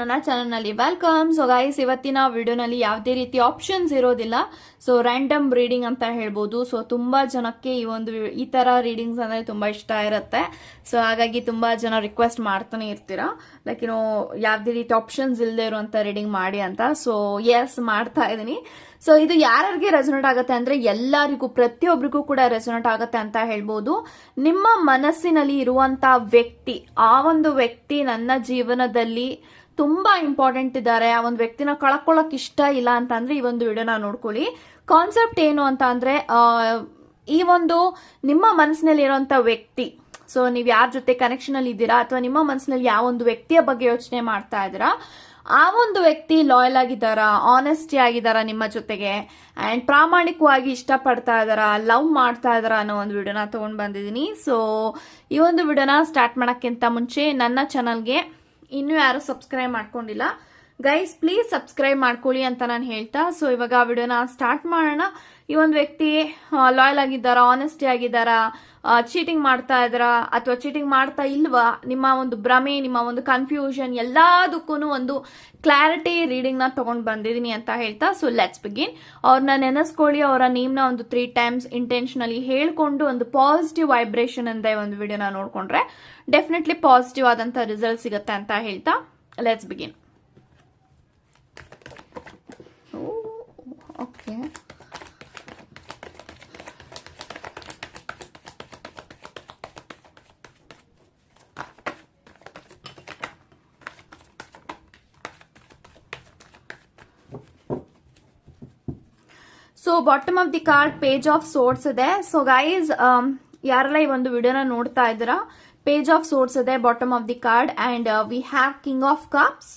ನನ್ನ ಚಾನಲ್ನಲ್ಲಿ welcome. So guys, ಇವತ್ತಿನ ವಿಡಿಯೋನಲ್ಲಿ ಯಾವುದೇ ರೀತಿ ಆಪ್ಷನ್ಸ್ ಇರೋದಿಲ್ಲ. ಸೊ ರ್ಯಾಂಡಮ್ ರೀಡಿಂಗ್ ಅಂತ ಹೇಳ್ಬೋದು. ಸೊ ತುಂಬಾ ಜನಕ್ಕೆ ಈ ತರ ರೀಡಿಂಗ್ಸ್ ಅಂದ್ರೆ ತುಂಬಾ ಇಷ್ಟ ಇರುತ್ತೆ. ಸೊ ಹಾಗಾಗಿ ತುಂಬಾ ಜನ ರಿಕ್ವೆಸ್ಟ್ ಮಾಡ್ತಾನೆ ಇರ್ತೀರಾ, ಲೈಕ್ ಯಾವುದೇ ರೀತಿ ಆಪ್ಷನ್ಸ್ ಇಲ್ಲದೆ ಇರುವಂತ ರೀಡಿಂಗ್ ಮಾಡಿ ಅಂತ. ಸೊ ಎಸ್, ಮಾಡ್ತಾ ಇದೀನಿ. ಸೊ ಇದು ಯಾರಿಗೆ ರೆಸೊನೇಟ್ ಆಗುತ್ತೆ ಅಂದ್ರೆ ಎಲ್ಲರಿಗೂ, ಪ್ರತಿಯೊಬ್ಬರಿಗೂ ಕೂಡ ರೆಸೊನೇಟ್ ಆಗುತ್ತೆ ಅಂತ ಹೇಳ್ಬೋದು. ನಿಮ್ಮ ಮನಸ್ಸಿನಲ್ಲಿ ಇರುವಂತ ವ್ಯಕ್ತಿ, ಆ ಒಂದು ವ್ಯಕ್ತಿ ನನ್ನ ಜೀವನದಲ್ಲಿ ತುಂಬಾ ಇಂಪಾರ್ಟೆಂಟ್ ಇದ್ದಾರೆ, ಆ ಒಂದು ವ್ಯಕ್ತಿನ ಕಳ್ಕೊಳ್ಳಕ್ ಇಷ್ಟ ಇಲ್ಲ ಅಂತ ಅಂದ್ರೆ ಈ ಒಂದು ವಿಡಿಯೋನ ನೋಡ್ಕೊಳ್ಳಿ. ಕಾನ್ಸೆಪ್ಟ್ ಏನು ಅಂತ ಅಂದ್ರೆ, ಈ ಒಂದು ನಿಮ್ಮ ಮನಸ್ಸಿನಲ್ಲಿ ಇರುವಂತ ವ್ಯಕ್ತಿ, ಸೊ ನೀವು ಯಾರ ಜೊತೆ ಕನೆಕ್ಷನ್ ಅಲ್ಲಿ ಇದ್ದೀರಾ ಅಥವಾ ನಿಮ್ಮ ಮನಸ್ಸಿನಲ್ಲಿ ಯಾವ ಒಂದು ವ್ಯಕ್ತಿಯ ಬಗ್ಗೆ ಯೋಚನೆ ಮಾಡ್ತಾ ಇದ್ದೀರಾ, ಆ ಒಂದು ವ್ಯಕ್ತಿ ಲಾಯಲ್ ಆಗಿದ್ದಾರಾ, ಆನೆಸ್ಟಿ ಆಗಿದ್ದಾರಾ ನಿಮ್ಮ ಜೊತೆಗೆ, ಅಂಡ್ ಪ್ರಾಮಾಣಿಕವಾಗಿ ಇಷ್ಟಪಡ್ತಾ ಇದ್ದಾರಾ, ಲವ್ ಮಾಡ್ತಾ ಇದ್ದಾರಾ ಅನ್ನೋ ಒಂದು ವಿಡಿಯೋನ ತಗೊಂಡ್ ಬಂದಿದ್ದೀನಿ. ಸೊ ಈ ಒಂದು ವಿಡಿಯೋನ ಸ್ಟಾರ್ಟ್ ಮಾಡಕ್ಕಿಂತ ಮುಂಚೆ ನನ್ನ ಚಾನಲ್ಗೆ ಇನ್ನೂ ಯಾರು ಸಬ್ಸ್ಕ್ರೈಬ್ ಮಾಡ್ಕೊಂಡಿಲ್ಲ ಗೈಸ್, ಪ್ಲೀಸ್ ಸಬ್ಸ್ಕ್ರೈಬ್ ಮಾಡ್ಕೊಳ್ಳಿ ಅಂತ ನಾನು ಹೇಳ್ತಾ, ಸೊ ಇವಾಗ ವಿಡಿಯೋನ ಸ್ಟಾರ್ಟ್ ಮಾಡೋಣ. ಈ ಒಂದು ವ್ಯಕ್ತಿ ಲಾಯಲ್ ಆಗಿದ್ದಾರಾ, ಆನೆಸ್ಟಿ ಆಗಿದ್ದಾರಾ, ಚೀಟಿಂಗ್ ಮಾಡ್ತಾ ಇದ್ದಾರಾ ಅಥವಾ ಚೀಟಿಂಗ್ ಮಾಡ್ತಾ ಇಲ್ವಾ, ನಿಮ್ಮ ಒಂದು ಭ್ರಮೆ, ನಿಮ್ಮ ಒಂದು ಕನ್ಫ್ಯೂಷನ್ ಎಲ್ಲದಕ್ಕೂ ಒಂದು ಕ್ಲಾರಿಟಿ ರೀಡಿಂಗ್ ನ ತಗೊಂಡ್ ಬಂದಿದ್ದೀನಿ ಅಂತ ಹೇಳ್ತಾ, ಸೊ ಲೆಟ್ಸ್ ಬಿಗಿನ್. ಅವ್ರನ್ನ ನೆನೆಸ್ಕೊಳ್ಳಿ, ಅವರ ನೇಮ್ನ ಒಂದು 3 times ಇಂಟೆನ್ಷನಲಿ ಹೇಳ್ಕೊಂಡು ಒಂದು ಪಾಸಿಟಿವ್ ವೈಬ್ರೇಷನ್ ಅಂತ ಒಂದು ವಿಡಿಯೋನ ನೋಡ್ಕೊಂಡ್ರೆ ಡೆಫಿನೆಟ್ಲಿ ಪಾಸಿಟಿವ್ ಆದಂತ ರಿಸಲ್ಟ್ ಸಿಗುತ್ತೆ ಅಂತ ಹೇಳ್ತಾ, let's begin. Okay, so bottom of the card page of swords ಇದೆ. ಸೊ ಗೈಸ್, ಯಾರೆಲ್ಲ ಈ ಒಂದು ವಿಡಿಯೋನ ನೋಡ್ತಾ ಇದ್ದೀರಾ, ಪೇಜ್ ಆಫ್ ಸೋರ್ಟ್ಸ್ ಇದೆ bottom of the card, and we have king of cups,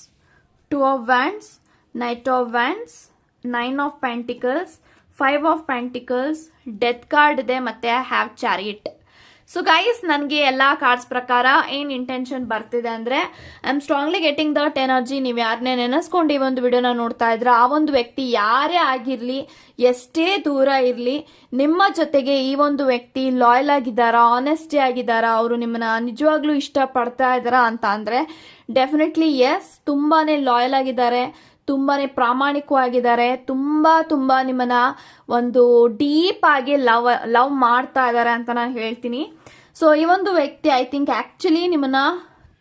2 of wands, knight of wands, 9 of pentacles, 5 of pentacles, death card ಇದೆ, ಮತ್ತೆ ಹ್ಯಾವ್ ಚಾರಿಯಟ್. ಸೊ ಗೈಸ್, ನನಗೆ ಎಲ್ಲಾ ಕಾರ್ಡ್ಸ್ ಪ್ರಕಾರ ಏನ್ ಇಂಟೆನ್ಷನ್ ಬರ್ತಿದೆ ಅಂದ್ರೆ, I am strongly getting that energy. ನೀವು ಯಾರನ್ನೇ ನೆನೆಸ್ಕೊಂಡು ಈ ಒಂದು ವಿಡಿಯೋನ ನೋಡ್ತಾ ಇದ್ರ, ಆ ಒಂದು ವ್ಯಕ್ತಿ ಯಾರೇ ಆಗಿರ್ಲಿ, ಎಷ್ಟೇ ದೂರ ಇರ್ಲಿ, ನಿಮ್ಮ ಜೊತೆಗೆ ಈ ಒಂದು ವ್ಯಕ್ತಿ ಲಾಯಲ್ ಆಗಿದ್ದಾರಾ, ಆನೆಸ್ಟಿ ಆಗಿದ್ದಾರಾ, ಅವರು ನಿಮ್ಮನ್ನ ನಿಜವಾಗ್ಲೂ ಇಷ್ಟ ಪಡ್ತಾ ಇದ್ದಾರಾ ಅಂತ ಅಂದ್ರೆ ಡೆಫಿನೆಟ್ಲಿ ಎಸ್, ತುಂಬಾನೇ ಲಾಯಲ್ ಆಗಿದ್ದಾರೆ, ತುಂಬಾನೇ ಪ್ರಾಮಾಣಿಕವಾಗಿದ್ದಾರೆ, ತುಂಬಾ ನಿಮ್ಮನ್ನ ಒಂದು ಡೀಪ್ ಆಗಿ ಲವ್ ಮಾಡ್ತಾ ಇದ್ದಾರೆ ಅಂತ ನಾನು ಹೇಳ್ತೀನಿ. ಸೊ ಈ ಒಂದು ವ್ಯಕ್ತಿ ಐ ಥಿಂಕ್ ಆಕ್ಚುಲಿ ನಿಮ್ಮನ್ನ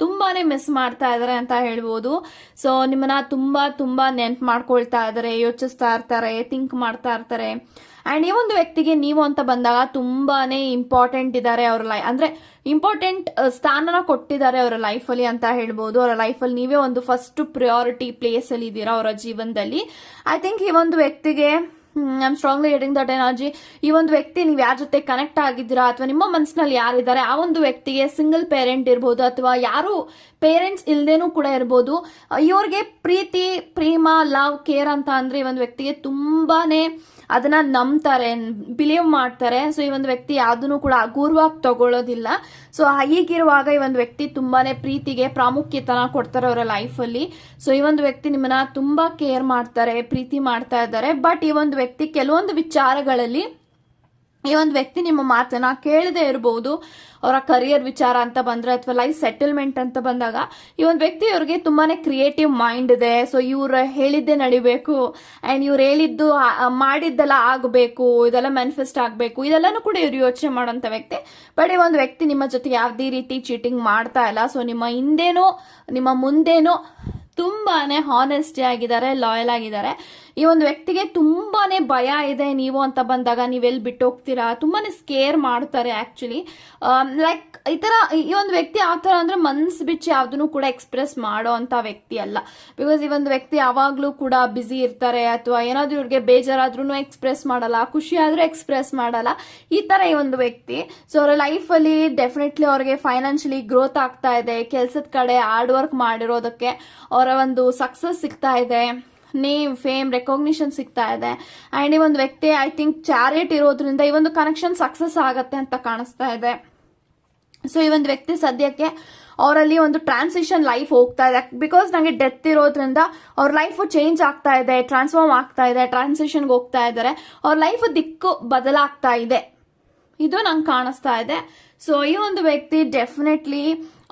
ತುಂಬಾನೇ ಮಿಸ್ ಮಾಡ್ತಾ ಇದಾರೆ ಅಂತ ಹೇಳ್ಬೋದು. ಸೊ ನಿಮ್ಮನ್ನ ತುಂಬಾ ನೆನ್ಪು ಮಾಡ್ಕೊಳ್ತಾ ಇದಾರೆ, ಯೋಚಿಸ್ತಾ ಇರ್ತಾರೆ, ಥಿಂಕ್ ಮಾಡ್ತಾ ಇರ್ತಾರೆ. ಅಂಡ್ ಈ ಒಂದು ವ್ಯಕ್ತಿಗೆ ನೀವು ಅಂತ ಬಂದಾಗ ತುಂಬಾನೇ ಇಂಪಾರ್ಟೆಂಟ್ ಇದ್ದಾರೆ ಅವ್ರ ಅಂದ್ರೆ ಇಂಪಾರ್ಟೆಂಟ್ ಸ್ಥಾನನ ಕೊಟ್ಟಿದ್ದಾರೆ ಅವರ ಲೈಫಲ್ಲಿ ಅಂತ ಹೇಳ್ಬೋದು. ಅವರ ಲೈಫಲ್ಲಿ ನೀವೇ ಒಂದು ಫಸ್ಟ್ ಪ್ರಿಯಾರಿಟಿ ಪ್ಲೇಸ್ ಅಲ್ಲಿ ಇದ್ದೀರಾ ಅವರ ಜೀವನದಲ್ಲಿ. ಐ ಥಿಂಕ್ ಈ ಒಂದು ವ್ಯಕ್ತಿಗೆ I am strongly getting that energy. ಈ ಒಂದು ವ್ಯಕ್ತಿ ನೀವು ಯಾರ ಜೊತೆ ಕನೆಕ್ಟ್ ಆಗಿದ್ದೀರಾ ಅಥವಾ ನಿಮ್ಮ ಮನಸ್ಸಿನಲ್ಲಿ ಯಾರಿದ್ದಾರೆ, ಆ ಒಂದು ವ್ಯಕ್ತಿಗೆ ಸಿಂಗಲ್ ಪೇರೆಂಟ್ ಇರ್ಬೋದು ಅಥವಾ ಯಾರು ಪೇರೆಂಟ್ಸ್ ಇಲ್ದೇನೂ ಕೂಡ ಇರ್ಬೋದು. ಇವ್ರಿಗೆ ಪ್ರೀತಿ, ಪ್ರೇಮ, ಲವ್, ಕೇರ್ ಅಂತ ಅಂದ್ರೆ ಈ ಒಂದು ವ್ಯಕ್ತಿಗೆ ತುಂಬಾನೇ ಅದನ್ನ ನಂಬ್ತಾರೆ, ಬಿಲೀವ್ ಮಾಡ್ತಾರೆ. ಸೊ ಈ ಒಂದು ವ್ಯಕ್ತಿ ಯಾವ್ದನ್ನು ಕೂಡ ಅಗೌರವಾಗಿ ತಗೊಳ್ಳೋದಿಲ್ಲ. ಸೊ ಹೀಗಿರುವಾಗ ಈ ಒಂದು ವ್ಯಕ್ತಿ ತುಂಬಾನೇ ಪ್ರೀತಿಗೆ ಪ್ರಾಮುಖ್ಯತನ ಕೊಡ್ತಾರೆ ಅವರ ಲೈಫಲ್ಲಿ. ಸೊ ಈ ಒಂದು ವ್ಯಕ್ತಿ ನಿಮ್ಮನ್ನ ತುಂಬಾ ಕೇರ್ ಮಾಡ್ತಾರೆ, ಪ್ರೀತಿ ಮಾಡ್ತಾ ಇದ್ದಾರೆ. ಬಟ್ ಈ ಒಂದು ವ್ಯಕ್ತಿ ಕೆಲವೊಂದು ವಿಚಾರಗಳಲ್ಲಿ ಈ ಒಂದು ವ್ಯಕ್ತಿ ನಿಮ್ಮ ಮಾತನ್ನ ಕೇಳದೆ ಇರಬಹುದು. ಅವರ ಕರಿಯರ್ ವಿಚಾರ ಅಂತ ಬಂದ್ರೆ ಅಥವಾ ಲೈಫ್ ಸೆಟಲ್ಮೆಂಟ್ ಅಂತ ಬಂದಾಗ ಈ ಒಂದು ವ್ಯಕ್ತಿ ಇವ್ರಿಗೆ ತುಂಬಾನೇ ಕ್ರಿಯೇಟಿವ್ ಮೈಂಡ್ ಇದೆ. ಸೊ ಇವ್ರು ಹೇಳಿದ್ದೆ ನಡಿಬೇಕು, ಅಂಡ್ ಇವ್ರು ಹೇಳಿದ್ದು ಮಾಡಿದ್ದೆಲ್ಲ ಆಗಬೇಕು, ಇದೆಲ್ಲ ಮ್ಯಾನಿಫೆಸ್ಟ್ ಆಗಬೇಕು, ಇದೆಲ್ಲಾನು ಕೂಡ ಇವ್ರು ಯೋಚನೆ ಮಾಡೋಂಥ ವ್ಯಕ್ತಿ. ಬಟ್ ಈ ಒಂದು ವ್ಯಕ್ತಿ ನಿಮ್ಮ ಜೊತೆ ಯಾವುದೇ ರೀತಿ ಚೀಟಿಂಗ್ ಮಾಡ್ತಾ ಇಲ್ಲ. ಸೊ ನಿಮ್ಮ ಹಿಂದೇನೋ ನಿಮ್ಮ ಮುಂದೇನೋ ತುಂಬಾನೇ ಹಾನೆಸ್ಟಿ ಆಗಿದ್ದಾರೆ, ಲಾಯಲ್ ಆಗಿದ್ದಾರೆ. ಈ ಒಂದು ವ್ಯಕ್ತಿಗೆ ತುಂಬಾನೇ ಭಯ ಇದೆ ನೀವು ಅಂತ ಬಂದಾಗ, ನೀವೆಲ್ಲಿ ಬಿಟ್ಟು ಹೋಗ್ತೀರಾ, ತುಂಬಾನೇ ಸ್ಕೇರ್ ಮಾಡ್ತಾರೆ ಆಕ್ಚುಲಿ. ಲೈಕ್ ಈ ಒಂದು ವ್ಯಕ್ತಿ ಯಾವ ತರ ಅಂದ್ರೆ ಮನ್ಸು ಬಿಚ್ಚಿ ಯಾವ್ದನ್ನು ಕೂಡ ಎಕ್ಸ್ಪ್ರೆಸ್ ಮಾಡೋ ಅಂತ ವ್ಯಕ್ತಿ ಅಲ್ಲ. ಬಿಕಾಸ್ ಈ ಒಂದು ವ್ಯಕ್ತಿ ಯಾವಾಗ್ಲೂ ಕೂಡ ಬಿಸಿ ಇರ್ತಾರೆ, ಅಥವಾ ಏನಾದ್ರೂ ಇವ್ರಿಗೆ ಬೇಜಾರಾದ್ರೂ ಎಕ್ಸ್ಪ್ರೆಸ್ ಮಾಡಲ್ಲ, ಖುಷಿ ಆದ್ರೂ ಎಕ್ಸ್ಪ್ರೆಸ್ ಮಾಡಲ್ಲ, ಈ ತರ ಈ ಒಂದು ವ್ಯಕ್ತಿ. ಸೊ ಅವರ ಲೈಫ್ ಅಲ್ಲಿ ಡೆಫಿನೆಟ್ಲಿ ಅವ್ರಿಗೆ ಫೈನಾನ್ಷಿಯಲಿ ಗ್ರೋತ್ ಆಗ್ತಾ ಇದೆ, ಕೆಲ್ಸದ ಕಡೆ ಹಾರ್ಡ್ ವರ್ಕ್ ಮಾಡಿರೋದಕ್ಕೆ ಅವರ ಒಂದು ಸಕ್ಸಸ್ ಸಿಗ್ತಾ ಇದೆ, ನೇಮ್, ಫೇಮ್, ರೆಕಾಗ್ನಿಷನ್ ಸಿಗ್ತಾ ಇದೆ. ಅಂಡ್ ಈ ಒಂದು ವ್ಯಕ್ತಿ ಐ ಥಿಂಕ್ ಚಾರಿಟ್ ಇರೋದ್ರಿಂದ ಈ ಒಂದು ಕನೆಕ್ಷನ್ ಸಕ್ಸಸ್ ಆಗತ್ತೆ ಅಂತ ಕಾಣಿಸ್ತಾ ಇದೆ. ಸೊ ಈ ಒಂದು ವ್ಯಕ್ತಿ ಸದ್ಯಕ್ಕೆ ಅವರಲ್ಲಿ ಒಂದು ಟ್ರಾನ್ಸಿಷನ್ ಲೈಫ್ ಹೋಗ್ತಾ ಇದೆ. ಬಿಕಾಸ್ ನಂಗೆ ಡೆತ್ ಇರೋದ್ರಿಂದ ಅವ್ರ ಲೈಫ್ ಚೇಂಜ್ ಆಗ್ತಾ ಇದೆ, ಟ್ರಾನ್ಸ್ಫಾರ್ಮ್ ಆಗ್ತಾ ಇದೆ, ಟ್ರಾನ್ಸಿಷನ್ಗೆ ಹೋಗ್ತಾ ಇದ್ದಾರೆ, ಅವ್ರ ಲೈಫ್ ದಿಕ್ಕು ಬದಲಾಗ್ತಾ ಇದೆ, ಇದು ನಂಗೆ ಕಾಣಿಸ್ತಾ ಇದೆ. ಸೊ ಈ ಒಂದು ವ್ಯಕ್ತಿ ಡೆಫಿನೆಟ್ಲಿ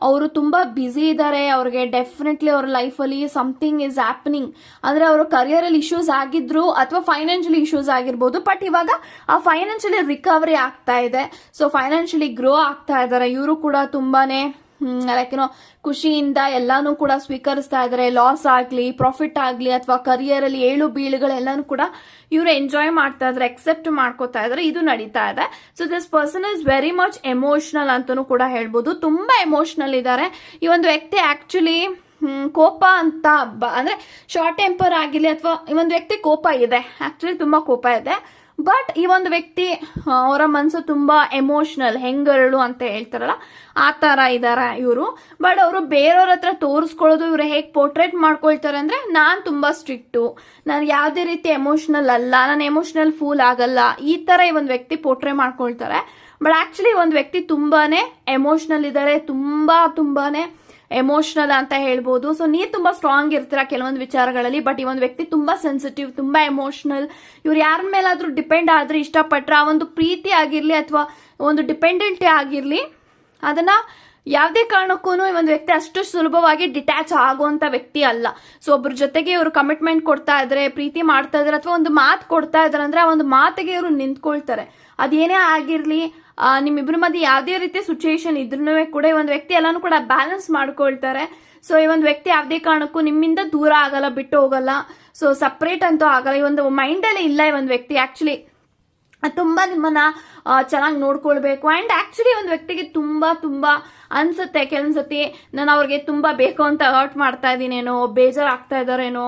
ಅವರು ತುಂಬಾ ಬ್ಯುಸಿ ಇದ್ದಾರೆ, ಅವ್ರಿಗೆ ಡೆಫಿನೆಟ್ಲಿ ಅವ್ರ ಲೈಫಲ್ಲಿ ಸಮಥಿಂಗ್ ಇಸ್ ಹ್ಯಾಪನಿಂಗ್. ಅಂದ್ರೆ ಅವರು ಕರಿಯರ್ ಅಲ್ಲಿ ಇಶ್ಯೂಸ್ ಆಗಿದ್ರು ಅಥವಾ ಫೈನಾನ್ಷಿಯಲಿ ಇಶ್ಯೂಸ್ ಆಗಿರ್ಬೋದು, ಬಟ್ ಇವಾಗ ಆ ಫೈನಾನ್ಷಿಯಲಿ ರಿಕವರಿ ಆಗ್ತಾ ಇದೆ. ಸೊ ಫೈನಾನ್ಷಿಯಲಿ ಗ್ರೋ ಆಗ್ತಾ ಇದ್ದಾರೆ. ಇವರು ಕೂಡ ತುಂಬಾನೇ ಲೈಕ್ ಖುಷಿಯಿಂದ ಎಲ್ಲಾನು ಕೂಡ ಸ್ವೀಕರಿಸ್ತಾ ಇದಾರೆ. ಲಾಸ್ ಆಗ್ಲಿ, ಪ್ರಾಫಿಟ್ ಆಗ್ಲಿ, ಅಥವಾ ಕರಿಯರ್ ಅಲ್ಲಿ ಏಳು ಬೀಳುಗಳೆಲ್ಲಾನು ಕೂಡ ಇವರು ಎಂಜಾಯ್ ಮಾಡ್ತಾ ಇದಾರೆ, ಎಕ್ಸೆಪ್ಟ್ ಮಾಡ್ಕೋತಾ ಇದಾರೆ. ಇದು ನಡೀತಾ ಇದೆ. So this person is very much emotional ಅಂತಾನು ಕೂಡ ಹೇಳ್ಬೋದು. ತುಂಬಾ ಎಮೋಷನಲ್ ಇದ್ದಾರೆ ಈ ಒಂದು ವ್ಯಕ್ತಿ. ಆಕ್ಚುಲಿ ಕೋಪ ಅಂತ ಅಂದ್ರೆ ಶಾರ್ಟ್ ಟೆಂಪರ್ ಆಗಿರ್ಲಿ, ಅಥವಾ ಈ ಒಂದು ವ್ಯಕ್ತಿ ಕೋಪ ಇದೆ, ಆಕ್ಚುಲಿ ತುಂಬಾ ಕೋಪ ಇದೆ. ಬಟ್ ಈ ಒಂದು ವ್ಯಕ್ತಿ ಅವರ ಮನಸ್ಸು ತುಂಬಾ ಎಮೋಷನಲ್, ಹೆಂಗರಳು ಅಂತ ಹೇಳ್ತಾರಲ್ಲ ಆ ತರ ಇದಾರೆ ಇವರು. ಬಟ್ ಅವರು ಬೇರೆಯವ್ರ ಹತ್ರ ತೋರಿಸ್ಕೊಳ್ಳೋದು, ಇವ್ರು ಹೇಗೆ ಪೋರ್ಟ್ರೇಟ್ ಮಾಡ್ಕೊಳ್ತಾರೆ ಅಂದ್ರೆ, ನಾನ್ ತುಂಬಾ ಸ್ಟ್ರಿಕ್ಟು, ನಾನು ಯಾವ್ದೇ ರೀತಿ ಎಮೋಷನಲ್ ಅಲ್ಲ, ನಾನು ಎಮೋಷನಲ್ ಫೂಲ್ ಆಗಲ್ಲ, ಈ ತರ ಈ ಒಂದು ವ್ಯಕ್ತಿ ಪೋರ್ಟ್ರೇ ಮಾಡ್ಕೊಳ್ತಾರೆ. ಬಟ್ ಆಕ್ಚುಲಿ ಒಂದು ವ್ಯಕ್ತಿ ತುಂಬಾನೇ ಎಮೋಷನಲ್ ಇದ್ದಾರೆ, ತುಂಬಾನೇ ಎಮೋಷನಲ್ ಅಂತ ಹೇಳ್ಬೋದು. ಸೊ ನೀವು ತುಂಬಾ ಸ್ಟ್ರಾಂಗ್ ಇರ್ತೀರಾ ಕೆಲವೊಂದು ವಿಚಾರಗಳಲ್ಲಿ, ಬಟ್ ಈ ಒಂದು ವ್ಯಕ್ತಿ ತುಂಬಾ ಸೆನ್ಸಿಟಿವ್, ತುಂಬಾ ಎಮೋಷನಲ್. ಇವ್ರು ಯಾರ ಮೇಲಾದ್ರೂ ಡಿಪೆಂಡ್ ಆದ್ರೆ, ಇಷ್ಟಪಟ್ರೆ ಆ ಒಂದು ಪ್ರೀತಿ ಆಗಿರ್ಲಿ ಅಥವಾ ಒಂದು ಡಿಪೆಂಡೆಂಟಿ ಆಗಿರ್ಲಿ, ಅದನ್ನ ಯಾವುದೇ ಕಾರಣಕ್ಕೂ ಈ ಒಂದು ವ್ಯಕ್ತಿ ಅಷ್ಟು ಸುಲಭವಾಗಿ ಡಿಟ್ಯಾಚ್ ಆಗುವಂತ ವ್ಯಕ್ತಿ ಅಲ್ಲ. ಸೊ ಒಬ್ಬರ ಜೊತೆಗೆ ಇವರು ಕಮಿಟ್ಮೆಂಟ್ ಕೊಡ್ತಾ ಇದ್ರೆ, ಪ್ರೀತಿ ಮಾಡ್ತಾ ಇದ್ರೆ, ಅಥವಾ ಒಂದು ಮಾತು ಕೊಡ್ತಾ ಇದಾರೆ ಅಂದ್ರೆ ಆ ಒಂದು ಮಾತಿಗೆ ಇವರು ನಿಂತ್ಕೊಳ್ತಾರೆ. ಅದೇನೇ ಆಗಿರ್ಲಿ, ನಿಮ್ಮಿಬ್ಬರ ಮಧ್ಯೆ ಯಾವುದೇ ರೀತಿಯ ಸಿಚುಯೇಷನ್ ಇದ್ರೂ ಕೂಡ ಈ ಒಂದು ವ್ಯಕ್ತಿ ಎಲ್ಲಾನು ಕೂಡ ಬ್ಯಾಲೆನ್ಸ್ ಮಾಡ್ಕೊಳ್ತಾರೆ. ಸೊ ಈ ಒಂದು ವ್ಯಕ್ತಿ ಯಾವುದೇ ಕಾರಣಕ್ಕೂ ನಿಮ್ಮಿಂದ ದೂರ ಆಗಲ್ಲ, ಬಿಟ್ಟು ಹೋಗಲ್ಲ. ಸೊ ಸಪರೇಟ್ ಅಂತೂ ಆಗಲ್ಲ. ಈ ಒಂದು ಮೈಂಡ್ ಅಲ್ಲಿ ಇಲ್ಲ ಈ ಒಂದು ವ್ಯಕ್ತಿ. ಆಕ್ಚುಲಿ ತುಂಬಾ ನಿಮ್ಮನ್ನ ಚೆನ್ನಾಗಿ ನೋಡ್ಕೊಳ್ಬೇಕು. ಅಂಡ್ ಆಕ್ಚುಲಿ ಒಂದು ವ್ಯಕ್ತಿಗೆ ತುಂಬಾ ಅನ್ಸುತ್ತೆ ಕೆಲವೊಂದ್ಸತಿ, ನಾನು ಅವ್ರಿಗೆ ತುಂಬಾ ಬೇಕು ಅಂತ ಹರ್ಟ್ ಮಾಡ್ತಾ ಇದೀನೇನೋ, ಬೇಜಾರಾಗ್ತಾ ಇದಾರೇನೋ,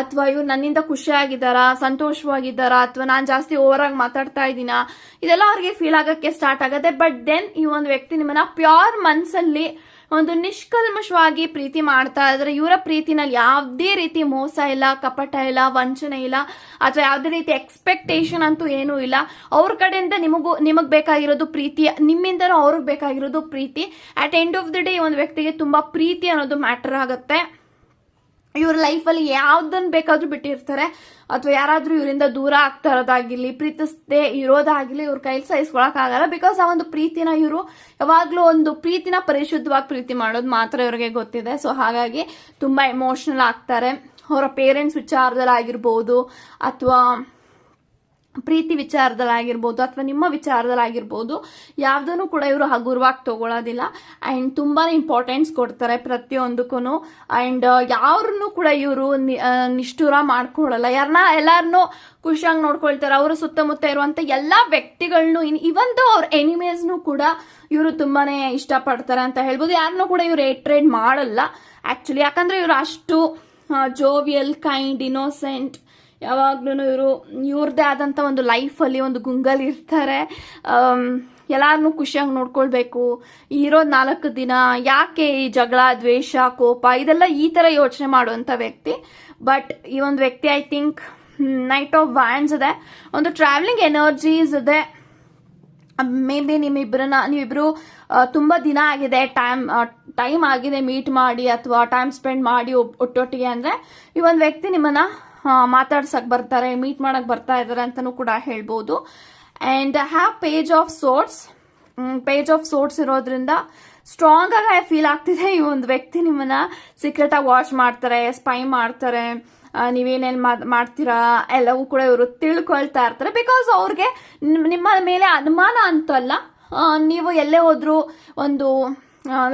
ಅಥವಾ ಇವ್ರು ನನ್ನಿಂದ ಖುಷಿಯಾಗಿದ್ದಾರಾ, ಸಂತೋಷವಾಗಿದ್ದಾರಾ, ಅಥವಾ ನಾನು ಜಾಸ್ತಿ ಓವರ್ ಆಗಿ ಮಾತಾಡ್ತಾ ಇದ್ದೀನಾ, ಇದೆಲ್ಲ ಅವ್ರಿಗೆ ಫೀಲ್ ಆಗಕ್ಕೆ ಸ್ಟಾರ್ಟ್ ಆಗುತ್ತೆ. ಬಟ್ ದೆನ್ ಈ ಒಂದು ವ್ಯಕ್ತಿ ನಿಮ್ಮನ್ನ ಪ್ಯೂರ್ ಮನ್ಸಲ್ಲಿ ಒಂದು ನಿಷ್ಕಲ್ಮಶವಾಗಿ ಪ್ರೀತಿ ಮಾಡ್ತಾ ಇದ್ರೆ, ಇವರ ಪ್ರೀತಿನಲ್ಲಿ ಯಾವುದೇ ರೀತಿ ಮೋಸ ಇಲ್ಲ, ಕಪಟ ಇಲ್ಲ, ವಂಚನೆ ಇಲ್ಲ, ಅಥವಾ ಯಾವುದೇ ರೀತಿ ಎಕ್ಸ್ಪೆಕ್ಟೇಷನ್ ಅಂತೂ ಏನೂ ಇಲ್ಲ. ಅವ್ರ ಕಡೆಯಿಂದ ನಿಮಗ್ ಬೇಕಾಗಿರೋದು ಪ್ರೀತಿ, ನಿಮ್ಮಿಂದನೂ ಅವ್ರಿಗೆ ಬೇಕಾಗಿರೋದು ಪ್ರೀತಿ. At end of the day ಒಂದು ವ್ಯಕ್ತಿಗೆ ತುಂಬಾ ಪ್ರೀತಿ ಅನ್ನೋದು ಮ್ಯಾಟರ್ ಆಗುತ್ತೆ. ಇವ್ರ ಲೈಫಲ್ಲಿ ಯಾವ್ದನ್ ಬೇಕಾದ್ರೂ ಬಿಟ್ಟಿರ್ತಾರೆ, ಅಥವಾ ಯಾರಾದ್ರೂ ಇವರಿಂದ ದೂರ ಆಗ್ತಾ ಇರೋದಾಗಿರ್ಲಿ, ಪ್ರೀತಿಸದೆ ಇರೋದಾಗಿರ್ಲಿ, ಇವ್ರ ಕೈಲಿ ಸಹಿಸ್ಕೊಳಕ್ ಆಗಲ್ಲ. ಬಿಕಾಸ್ ಆ ಒಂದು ಪ್ರೀತಿನ ಇವರು ಯಾವಾಗ್ಲೂ ಒಂದು ಪ್ರೀತಿನ ಪರಿಶುದ್ಧವಾಗಿ ಪ್ರೀತಿ ಮಾಡೋದು ಮಾತ್ರ ಇವ್ರಿಗೆ ಗೊತ್ತಿದೆ. ಸೊ ಹಾಗಾಗಿ ತುಂಬಾ ಎಮೋಷನಲ್ ಆಗ್ತಾರೆ. ಅವರ ಪೇರೆಂಟ್ಸ್ ವಿಚಾರದಲ್ಲಿ ಆಗಿರ್ಬೋದು, ಅಥವಾ ಪ್ರೀತಿ ವಿಚಾರದಲ್ಲಾಗಿರ್ಬೋದು, ಅಥವಾ ನಿಮ್ಮ ವಿಚಾರದಲ್ಲಾಗಿರ್ಬೋದು, ಯಾವ್ದನ್ನು ಕೂಡ ಇವರು ಹಗುರವಾಗಿ ತಗೊಳ್ಳೋದಿಲ್ಲ. ಅಂಡ್ ತುಂಬಾನೇ ಇಂಪಾರ್ಟೆನ್ಸ್ ಕೊಡ್ತಾರೆ ಪ್ರತಿಯೊಂದಕ್ಕೂ. ಅಂಡ್ ಯಾರನ್ನು ಕೂಡ ಇವರು ನಿಷ್ಠುರ ಮಾಡ್ಕೊಳ್ಳಲ್ಲ. ಎಲ್ಲಾರನ್ನೂ ಖುಷಿಯಾಗಿ ನೋಡ್ಕೊಳ್ತಾರೆ. ಅವರ ಸುತ್ತಮುತ್ತ ಇರುವಂತ ಎಲ್ಲಾ ವ್ಯಕ್ತಿಗಳನ್ನು, ಇವಂದು ಅವ್ರ ಎನಿಮೀಸ್ನು ಕೂಡ ಇವರು ತುಂಬಾನೇ ಇಷ್ಟಪಡ್ತಾರೆ ಅಂತ ಹೇಳ್ಬೋದು. ಯಾರನ್ನೂ ಕೂಡ ಇವ್ರು ಹೇಟ್ರೇಡ್ ಮಾಡಲ್ಲ ಆಕ್ಚುಲಿ. ಯಾಕಂದ್ರೆ ಇವರು ಅಷ್ಟು ಜೋವಿಯಲ್, ಕೈಂಡ್, ಇನ್ನೋಸೆಂಟ್, ಯಾವಾಗ್ಲೂ ಇವ್ರದ್ದೇ ಆದಂತ ಒಂದು ಲೈಫಲ್ಲಿ ಒಂದು ಗುಂಗಲ್ ಇರ್ತಾರೆ. ಎಲ್ಲಾರನ್ನೂ ಖುಷಿಯಾಗಿ ನೋಡ್ಕೊಳ್ಬೇಕು, ಇರೋದ್ 4 ದಿನ, ಯಾಕೆ ಈ ಜಗಳ, ದ್ವೇಷ, ಕೋಪ, ಇದೆಲ್ಲ ಈ ತರ ಯೋಚನೆ ಮಾಡುವಂತ ವ್ಯಕ್ತಿ. ಬಟ್ ಈ ಒಂದು ವ್ಯಕ್ತಿ I think knight of wands ಇದೆ, ಒಂದು ಟ್ರಾವೆಲಿಂಗ್ ಎನರ್ಜೀಸ್ ಇದೆ. ಮೇ ಬಿ ನೀವಿಬ್ರು ತುಂಬಾ ದಿನ ಆಗಿದೆ, ಟೈಮ್ ಆಗಿದೆ ಮೀಟ್ ಮಾಡಿ ಅಥವಾ ಟೈಮ್ ಸ್ಪೆಂಡ್ ಮಾಡಿ ಒಟ್ಟೊಟ್ಟಿಗೆ ಅಂದ್ರೆ, ಈ ಒಂದು ವ್ಯಕ್ತಿ ನಿಮ್ಮನ್ನ ಮಾತಾಡ್ಸಕ್ ಬರ್ತಾರೆ, ಮೀಟ್ ಮಾಡಕ್ ಬರ್ತಾ ಇದಾರೆ ಅಂತಾನೂ ಕೂಡ ಹೇಳ್ಬೋದು. And have page of swords ಇರೋದ್ರಿಂದ ಸ್ಟ್ರಾಂಗ್ ಆಗಿ ಫೀಲ್ ಆಗ್ತಿದೆ. ಈ ಒಂದು ವ್ಯಕ್ತಿ ನಿಮ್ಮನ್ನ ಸೀಕ್ರೆಟ್ ಆಗಿ ವಾಚ್ ಮಾಡ್ತಾರೆ, ಸ್ಪೈ ಮಾಡ್ತಾರೆ, ನೀವೇನೇನ್ ಮಾಡ್ತೀರಾ ಎಲ್ಲವೂ ಕೂಡ ಇವರು ತಿಳ್ಕೊಳ್ತಾ ಇರ್ತಾರೆ. ಬಿಕಾಸ್ ಅವ್ರಿಗೆ ನಿಮ್ಮ ಮೇಲೆ ಅನುಮಾನ ಅಂತಲ್ಲ, ನೀವು ಎಲ್ಲೇ ಹೋದ್ರು ಒಂದು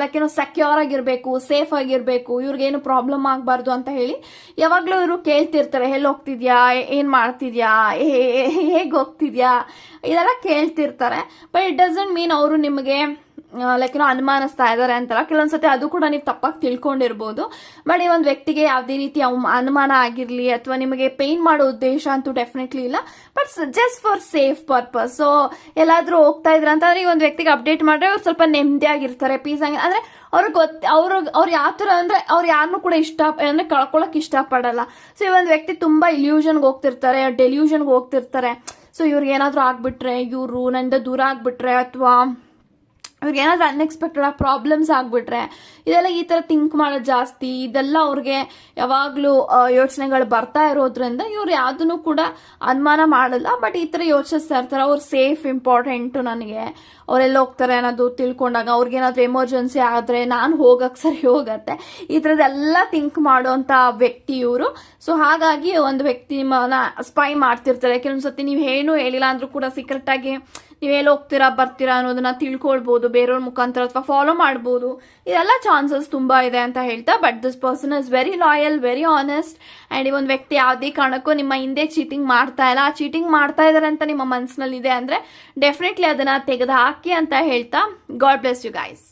ಲೈಕ್ ಸೆಕ್ಯೂರ್ ಆಗಿರ್ಬೇಕು, ಸೇಫ್ ಆಗಿರ್ಬೇಕು, ಇವ್ರಿಗೇನು ಪ್ರಾಬ್ಲಮ್ ಆಗಬಾರ್ದು ಅಂತ ಹೇಳಿ ಯಾವಾಗ್ಲೂ ಇವರು ಕೇಳ್ತಿರ್ತಾರೆ. ಎಲ್ಲಿ ಹೋಗ್ತಿದ್ಯಾ, ಏನ್ ಮಾಡ್ತಿದ್ಯಾ, ಹೇಗೆ ಹೋಗ್ತಿದ್ಯಾ, ಇದೆಲ್ಲ ಕೇಳ್ತಿರ್ತಾರೆ. ಬಟ್ ಇಟ್ ಡಸಂಟ್ ಮೀನ್ ಅವರು ನಿಮಗೆ ಲೈಕ್ ಅನುಮಾನಿಸ್ತಾ ಇದಾರೆ ಅಂತಲ್ಲ. ಕೆಲವೊಂದ್ಸತಿ ಅದು ಕೂಡ ನೀವು ತಪ್ಪಾಗಿ ತಿಳ್ಕೊಂಡಿರ್ಬೋದು. ಬಟ್ ಈ ಒಂದು ವ್ಯಕ್ತಿಗೆ ಯಾವುದೇ ರೀತಿ ಅನುಮಾನ ಆಗಿರ್ಲಿ ಅಥವಾ ನಿಮಗೆ ಪೇನ್ ಮಾಡೋ ಉದ್ದೇಶ ಅಂತೂ ಡೆಫಿನೆಟ್ಲಿ ಇಲ್ಲ. But just for safe purpose. So ಎಲ್ಲಾದ್ರೂ ಹೋಗ್ತಾ ಇದ್ರ ಅಂತಂದ್ರೆ ಈ ಒಂದು ವ್ಯಕ್ತಿಗೆ ಅಪ್ಡೇಟ್ ಮಾಡ್ರೆ ಅವ್ರು ಸ್ವಲ್ಪ ನೆಮ್ಮದಿಯಾಗಿರ್ತಾರೆ, ಪೀಸ್ ಆಗಿ. ಅಂದ್ರೆ ಅವ್ರಿಗೆ ಅವ್ರು ಯಾವ ತರ ಅಂದ್ರೆ ಅವ್ರು ಯಾರನ್ನೂ ಕೂಡ ಅಂದ್ರೆ ಕಳ್ಕೊಳಕ್ ಇಷ್ಟಪಡಲ್ಲ. ಸೊ ಈ ಒಂದು ವ್ಯಕ್ತಿ ತುಂಬಾ ಇಲ್ಯೂಷನ್ಗೆ ಹೋಗ್ತಿರ್ತಾರೆ, ಡೆಲ್ಯೂಷನ್ಗೆ ಹೋಗ್ತಿರ್ತಾರೆ. ಸೊ ಇವ್ರಿಗೆ ಏನಾದ್ರೂ ಆಗ್ಬಿಟ್ರೆ, ಇವ್ರು ನನ್ನಿಂದ ದೂರ ಆಗ್ಬಿಟ್ರೆ, ಅಥವಾ ಇವ್ರಿಗೆ ಏನಾದ್ರೂ ಅನ್ಎಕ್ಸ್ಪೆಕ್ಟೆಡ್ ಆಗಿ ಪ್ರಾಬ್ಲಮ್ಸ್ ಆಗ್ಬಿಟ್ರೆ ಇದೆಲ್ಲ ಈ ತರ ಥಿಂಕ್ ಮಾಡೋದು ಜಾಸ್ತಿ, ಇದೆಲ್ಲ ಅವ್ರಿಗೆ ಯಾವಾಗ್ಲೂ ಯೋಚನೆಗಳು ಬರ್ತಾ ಇರೋದ್ರಿಂದ ಇವ್ರು ಯಾವ್ದನ್ನು ಕೂಡ ಅನುಮಾನ ಮಾಡಲ್ಲ. ಬಟ್ ಈ ತರ ಯೋಚಿಸ್ತಾ ಇರ್ತಾರೆ, ಅವ್ರು ಸೇಫ್ ಇಂಪಾರ್ಟೆಂಟು ನನಗೆ, ಅವರೆಲ್ಲ ಹೋಗ್ತಾರೆ ಅನ್ನೋದು ತಿಳ್ಕೊಂಡಾಗ ಅವ್ರಿಗೇನಾದ್ರೂ ಎಮರ್ಜೆನ್ಸಿ ಆದ್ರೆ ನಾನು ಹೋಗಕ್ ಸರಿ ಹೋಗತ್ತೆ, ಈ ತರದೆಲ್ಲ ಥಿಂಕ್ ಮಾಡುವಂತ ವ್ಯಕ್ತಿ ಇವರು. ಸೊ ಹಾಗಾಗಿ ಒಂದು ವ್ಯಕ್ತಿ ನಿಮ್ಮನ್ನ ಸ್ಪೈ ಮಾಡ್ತಿರ್ತಾರೆ. ಕೆಲವೊಂದ್ಸತಿ ನೀವು ಏನು ಹೇಳಿಲ್ಲ ಅಂದ್ರೂ ಕೂಡ ಸೀಕ್ರೆಟ್ ಆಗಿ ನೀವೆಲ್ಲ ಹೋಗ್ತೀರಾ ಬರ್ತೀರಾ ಅನ್ನೋದನ್ನ ತಿಳ್ಕೊಳ್ಬಹುದು ಬೇರೆಯವ್ರ ಮುಖಾಂತರ, ಅಥವಾ ಫಾಲೋ ಮಾಡ್ಬೋದು. ಇದೆಲ್ಲ ಚಾನ್ಸಸ್ ತುಂಬಾ ಇದೆ ಅಂತ ಹೇಳ್ತಾ, but this person is very loyal, very honest. And ಈ ಒಂದು ವ್ಯಕ್ತಿ ಯಾವುದೇ ಕಾರಣಕ್ಕೂ ನಿಮ್ಮ ಹಿಂದೆ ಚೀಟಿಂಗ್ ಮಾಡ್ತಾ ಇಲ್ಲ. ಚೀಟಿಂಗ್ ಮಾಡ್ತಾ ಇದಾರೆ ಅಂತ ನಿಮ್ಮ ಮನಸ್ಸಿನಲ್ಲಿ ಇದೆ ಅಂದ್ರೆ ಡೆಫಿನೆಟ್ಲಿ ಅದನ್ನ ತೆಗೆದು ಹಾಕಿ ಅಂತ ಹೇಳ್ತಾ, ಗಾಡ್ ಬ್ಲೆಸ್ ಯು ಗೈಸ್.